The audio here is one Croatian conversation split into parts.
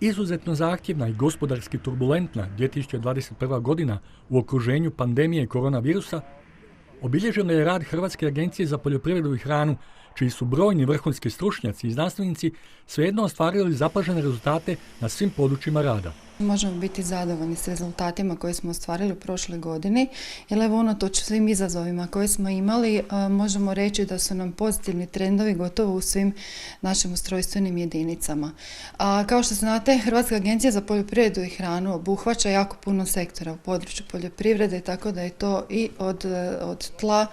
Izuzetno zahtjevna i gospodarski turbulentna 2021. godina u okruženju pandemije koronavirusa obilježeno je rad Hrvatske agencije za poljoprivredu i hranu, čiji su brojni vrhunski stručnjaci i znanstvenici svejedno ostvarili zapažene rezultate na svim područjima rada. Možemo biti zadovoljni s rezultatima koje smo ostvarili u prošloj godini, jer evo unatoč svim izazovima koje smo imali, možemo reći da su nam pozitivni trendovi gotovo u svim našim ustrojstvenim jedinicama. Kao što znate, Hrvatska agencija za poljoprivredu i hranu obuhvaća jako puno sektora u području poljoprivrede, tako da je to i od tla,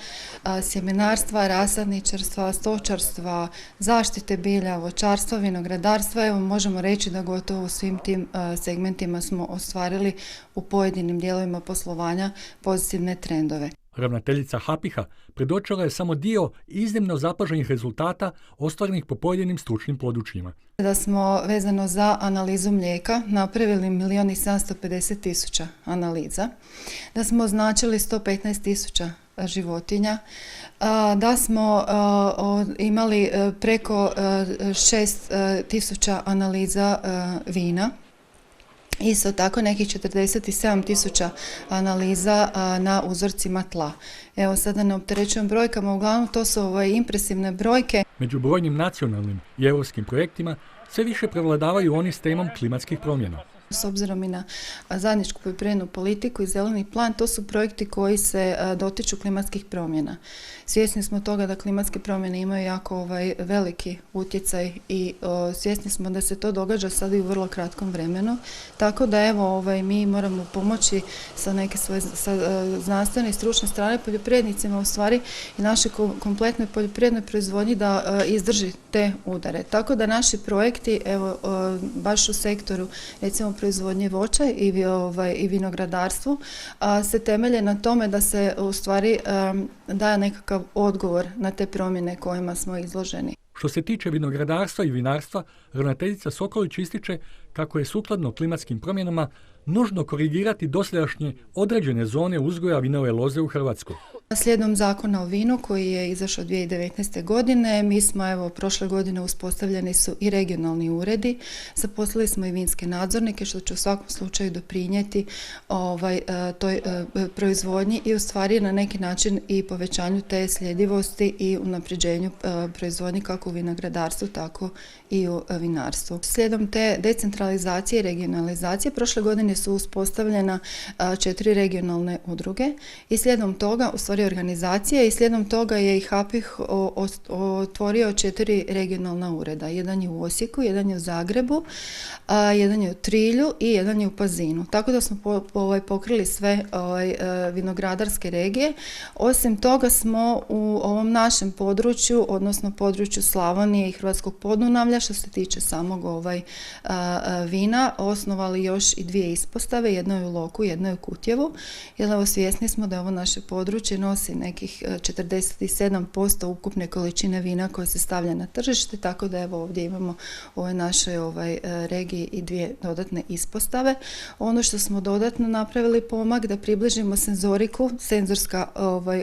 sjemenarstva, rasadničarstva, stočarstva, zaštite bilja, voćarstva, vinogradarstva. Evo možemo reći da gotovo u svim tim segmentima smo ostvarili u pojedinim dijelovima poslovanja pozitivne trendove. Ravnateljica HAPIH-a predočila je samo dio iznimno zapaženih rezultata ostvarenih po pojedinim stručnim područjima. Da smo vezano za analizu mlijeka napravili 1.750.000 analiza, da smo označili 115.000 životinja, da smo imali preko 6.000 analiza vina. Isto tako nekih 47.000 analiza na uzorcima tla. Evo sada ne opterećujem brojkama, uglavnom to su impresivne brojke. Među brojnim nacionalnim i europskim projektima sve više prevladavaju oni s temom klimatskih promjena. S obzirom i na zajedničku poljoprivrednu politiku i zeleni plan, to su projekti koji se dotiču klimatskih promjena. Svjesni smo toga da klimatske promjene imaju jako veliki utjecaj i svjesni smo da se to događa sad i u vrlo kratkom vremenu. Tako da evo mi moramo pomoći sa neke svoje znanstvene i stručne strane poljoprivrednicima, u stvari i našoj kompletnoj poljoprivrednoj proizvodnji da izdrži te udare. Tako da naši projekti, evo baš u sektoru recimo proizvodnje voća i vinogradarstvu se temelje na tome da se u stvari daje nekakav odgovor na te promjene kojima smo izloženi. Što se tiče vinogradarstva i vinarstva, ravnateljica Sokolić ističe kako je sukladno klimatskim promjenama nužno korigirati dosadašnje određene zone uzgoja vinove loze u Hrvatskoj. Slijedom zakona o vinu koji je izašao 2019. godine, mi smo prošle godine uspostavljeni su i regionalni uredi, zaposlili smo i vinske nadzornike što će u svakom slučaju doprinijeti toj proizvodnji i u stvari na neki način i povećanju te sljedivosti i unapređenju proizvodnje kako u vinogradarstvu tako i u vinarstvu. Slijedom te decentralizacije i regionalizacije prošle godine su uspostavljena 4 regionalne udruge i slijedom toga, u stvari organizacije, i slijedom toga je i HAPIH otvorio 4 regionalna ureda. Jedan je u Osijeku, jedan je u Zagrebu, jedan je u Trilju i jedan je u Pazinu. Tako da smo pokrili sve vinogradarske regije. Osim toga smo u ovom našem području, odnosno području Slavonije i Hrvatskog Podunavlja, što se tiče samog vina, osnovali još i 2 ispostave, jedno je u Loku, jedno je u Kutjevu, jer svjesni smo da ovo naše područje nosi nekih 47% ukupne količine vina koje se stavlja na tržište, tako da ovdje imamo u ovoj našoj regiji i 2 dodatne ispostave. Ono što smo dodatno napravili pomak da približimo senzoriku, senzorska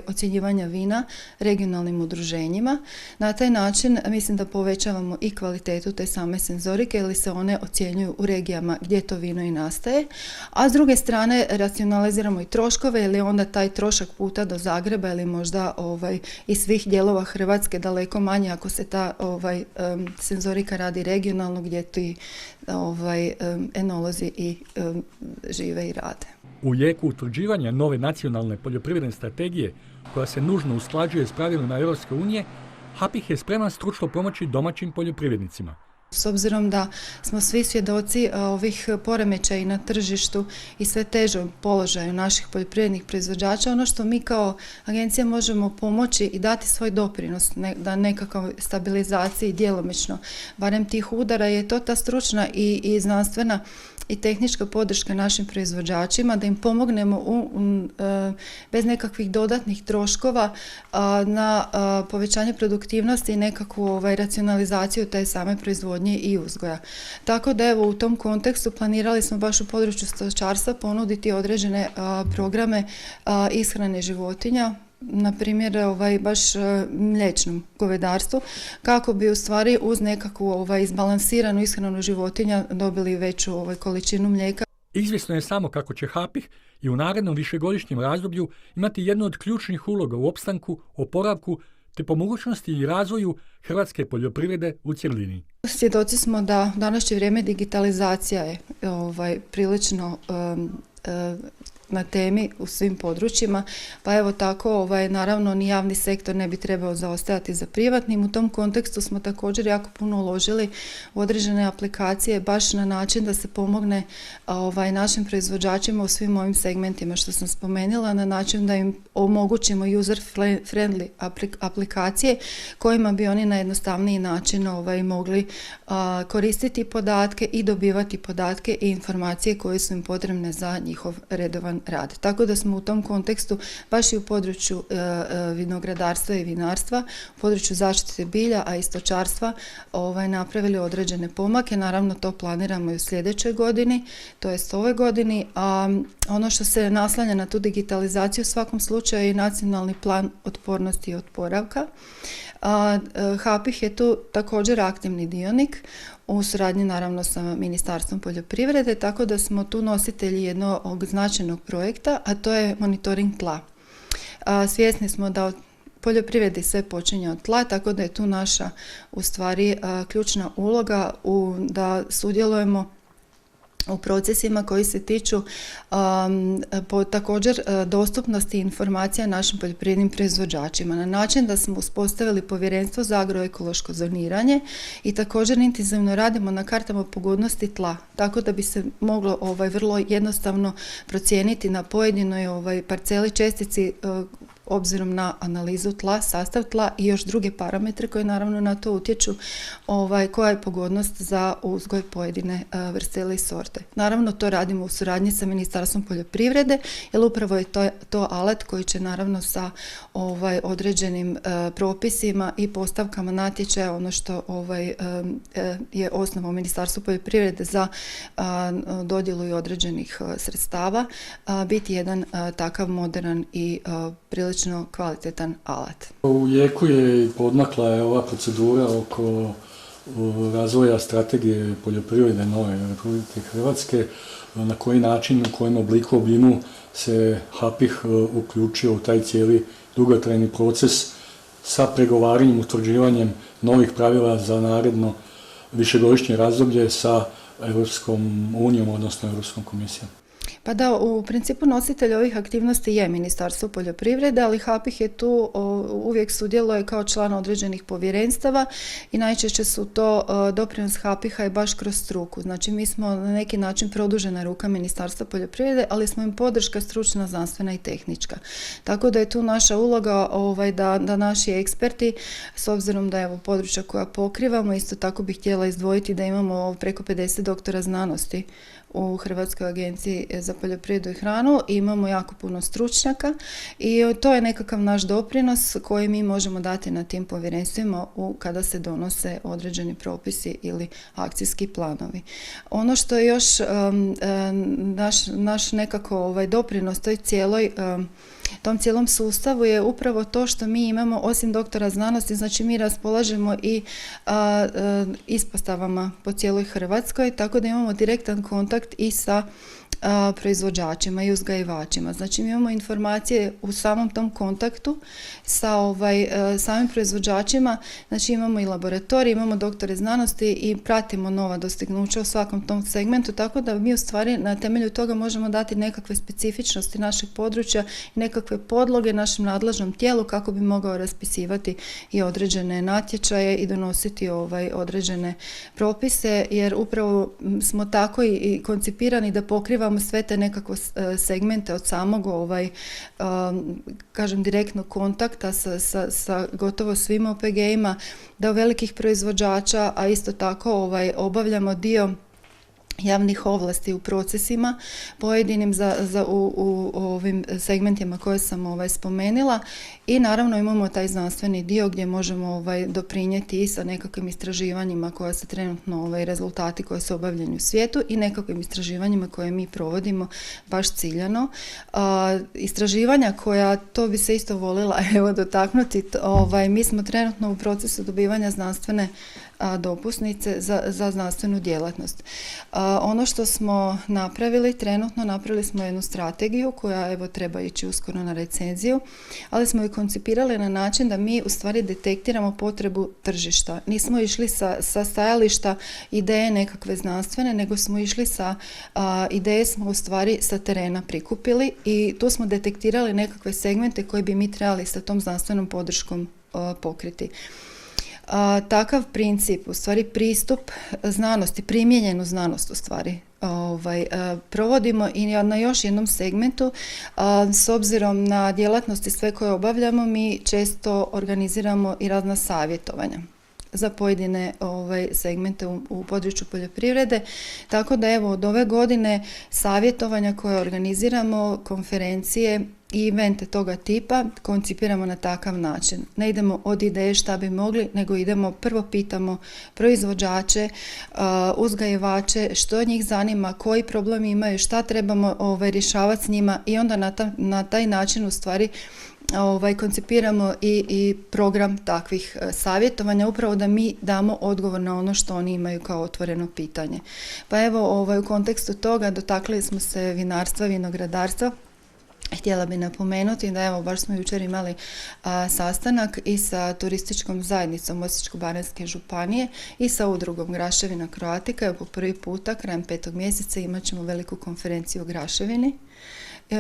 ocjenjivanja vina regionalnim udruženjima. Na taj način mislim da povećavamo i kvalitetu te same senzorike, jer se one ocjenjuju u regijama gdje to vino i nastaje, a s druge strane racionaliziramo i troškove, jer je onda taj trošak puta do Zagreba ili možda iz svih dijelova Hrvatske daleko manje ako se ta senzorika radi regionalno gdje ti enolozi i žive i rade. U jeku utvrđivanja nove nacionalne poljoprivredne strategije koja se nužno usklađuje s pravilima Europske unije, HAPIH je spreman stručno pomoći domaćim poljoprivrednicima. S obzirom da smo svi svjedoci ovih poremećaja na tržištu i sve težom položaju naših poljoprivrednih proizvođača, ono što mi kao agencija možemo pomoći i dati svoj doprinos da nekakav stabilizaciji djelomično barem tih udara je to ta stručna i znanstvena i tehnička podrška našim proizvođačima, da im pomognemo bez nekakvih dodatnih troškova na povećanje produktivnosti i nekakvu racionalizaciju te same proizvodnje i uzgoja. Tako da u tom kontekstu planirali smo baš u području stočarstva ponuditi određene programe ishrane životinja, na primjer baš mliječnom govedarstvu, kako bi u stvari uz nekakvu izbalansiranu ishranu životinja dobili veću količinu mlijeka. Izvjesno je samo kako će HAPIH i u narednom višegodišnjem razdoblju imati jednu od ključnih uloga u opstanku, oporavku te po mogućnosti i razvoju hrvatske poljoprivrede u cjelini. Svjedoci smo da u današnje vrijeme digitalizacija je prilično na temi u svim područjima, pa evo tako naravno ni javni sektor ne bi trebao zaostajati za privatnim. U tom kontekstu smo također jako puno uložili u određene aplikacije baš na način da se pomogne našim proizvođačima u svim ovim segmentima što sam spomenula, na način da im omogućimo user friendly aplikacije kojima bi oni na jednostavniji način mogli koristiti podatke i dobivati podatke i informacije koje su im potrebne za njihov redovan rad. Tako da smo u tom kontekstu baš i u području vinogradarstva i vinarstva, u području zaštite bilja, a i stočarstva napravili određene pomake. Naravno to planiramo i u sljedećoj godini, to jest ove godini, a ono što se naslanja na tu digitalizaciju u svakom slučaju je nacionalni plan otpornosti i oporavka. HAPIH je tu također aktivni dionik u suradnji naravno sa Ministarstvom poljoprivrede, tako da smo tu nositelji jednog značajnog projekta, a to je monitoring tla. Svjesni smo da od poljoprivredi sve počinje od tla, tako da je tu naša u stvari ključna uloga da sudjelujemo u procesima koji se tiču također dostupnosti informacija našim poljoprivrednim proizvođačima na način da smo uspostavili povjerenstvo za agroekološko zoniranje i također intenzivno radimo na kartama pogodnosti tla, tako da bi se moglo vrlo jednostavno procijeniti na pojedinoj parceli čestici obzirom na analizu tla, sastav tla i još druge parametre koji naravno na to utječu koja je pogodnost za uzgoj pojedine vrste ili sorte. Naravno to radimo u suradnji sa Ministarstvom poljoprivrede jer upravo je to alat koji će naravno sa određenim propisima i postavkama natječaja, ono što je osnova Ministarstva poljoprivrede za dodjelu i određenih sredstava, biti jedan takav modern i prilično kvalitetan alat. U jeku je podmakla ova procedura oko razvoja strategije poljoprivrede nove Republike Hrvatske, na koji način, u kojem obliku, obimu se HAPIH uključio u taj cijeli dugotrajni proces sa pregovaranjem, utvrđivanjem novih pravila za naredno višegodišnje razdoblje sa Europskom unijom, odnosno Europskom komisijom. Pa da, u principu nositelj ovih aktivnosti je Ministarstvo poljoprivrede, ali HAPIH je tu uvijek sudjeluje kao član određenih povjerenstava i najčešće su to doprinos HAPIH-a je baš kroz struku. Znači mi smo na neki način produžena ruka Ministarstva poljoprivrede, ali smo im podrška stručna, znanstvena i tehnička. Tako da je tu naša uloga da naši eksperti, s obzirom da je područja koja pokrivamo, isto tako bih htjela izdvojiti da imamo preko 50 doktora znanosti u Hrvatskoj agenciji za poljoprivredu i hranu. Imamo jako puno stručnjaka i to je nekakav naš doprinos koji mi možemo dati na tim povjerenstvima kada se donose određeni propisi ili akcijski planovi. Ono što je još naš nekako doprinos toj tom cijelom sustavu je upravo to što mi imamo, osim doktora znanosti, znači mi raspolažemo i ispostavama po cijeloj Hrvatskoj, tako da imamo direktan kontakt i sa proizvođačima i uzgajivačima. Znači mi imamo informacije u samom tom kontaktu sa samim proizvođačima, znači imamo i laboratorij, imamo doktore znanosti i pratimo nova dostignuća u svakom tom segmentu, tako da mi u stvari na temelju toga možemo dati nekakve specifičnosti našeg područja i nekakve podloge našem nadležnom tijelu kako bi mogao raspisivati i određene natječaje i donositi određene propise, jer upravo smo tako i koncipirani da pokrivamo sve te nekakve segmente od samog kažem direktnog kontakta sa gotovo svim OPG-ima do velikih proizvođača, a isto tako obavljamo dio javnih ovlasti u procesima pojedinim u ovim segmentima koje sam spomenula i naravno imamo taj znanstveni dio gdje možemo doprinijeti i sa nekakvim istraživanjima koja se trenutno rezultati koji se obavljaju u svijetu i nekakvim istraživanjima koje mi provodimo baš ciljano. Istraživanja koja, to bi se isto volila dotaknuti, mi smo trenutno u procesu dobivanja znanstvene dopusnice za znanstvenu djelatnost. Ono što smo napravili smo jednu strategiju koja treba ići uskoro na recenziju, ali smo ju koncipirali na način da mi u stvari detektiramo potrebu tržišta. Nismo išli sa stajališta ideje nekakve znanstvene, nego smo išli ideje smo u stvari sa terena prikupili i tu smo detektirali nekakve segmente koje bi mi trebali sa tom znanstvenom podrškom pokriti. Takav princip, u stvari pristup znanosti, primijenjenu znanost u stvari provodimo i na još jednom segmentu. S obzirom na djelatnosti sve koje obavljamo, mi često organiziramo i razna savjetovanja za pojedine segmente u području poljoprivrede. Tako da od ove godine savjetovanja koje organiziramo, konferencije i evente toga tipa koncipiramo na takav način. Ne idemo od ideje šta bi mogli, nego prvo pitamo proizvođače, uzgajivače, što njih zanima, koji problem imaju, šta trebamo rješavati s njima i onda na taj način u stvari koncipiramo i program takvih savjetovanja, upravo da mi damo odgovor na ono što oni imaju kao otvoreno pitanje. Pa u kontekstu toga dotakli smo se vinarstva, vinogradarstva. Htjela bi napomenuti da baš smo jučer imali sastanak i sa turističkom zajednicom Osječko-baranjske županije i sa udrugom Graševina Croatica. Po prvi puta krajem 5. mjeseca imat ćemo veliku konferenciju o graševini,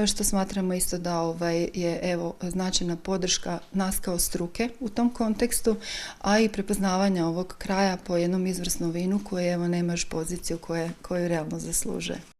što smatramo isto da je značajna podrška nas kao struke u tom kontekstu, a i prepoznavanja ovog kraja po jednom izvrsnom vinu koje nema još poziciju koju realno zaslužuje.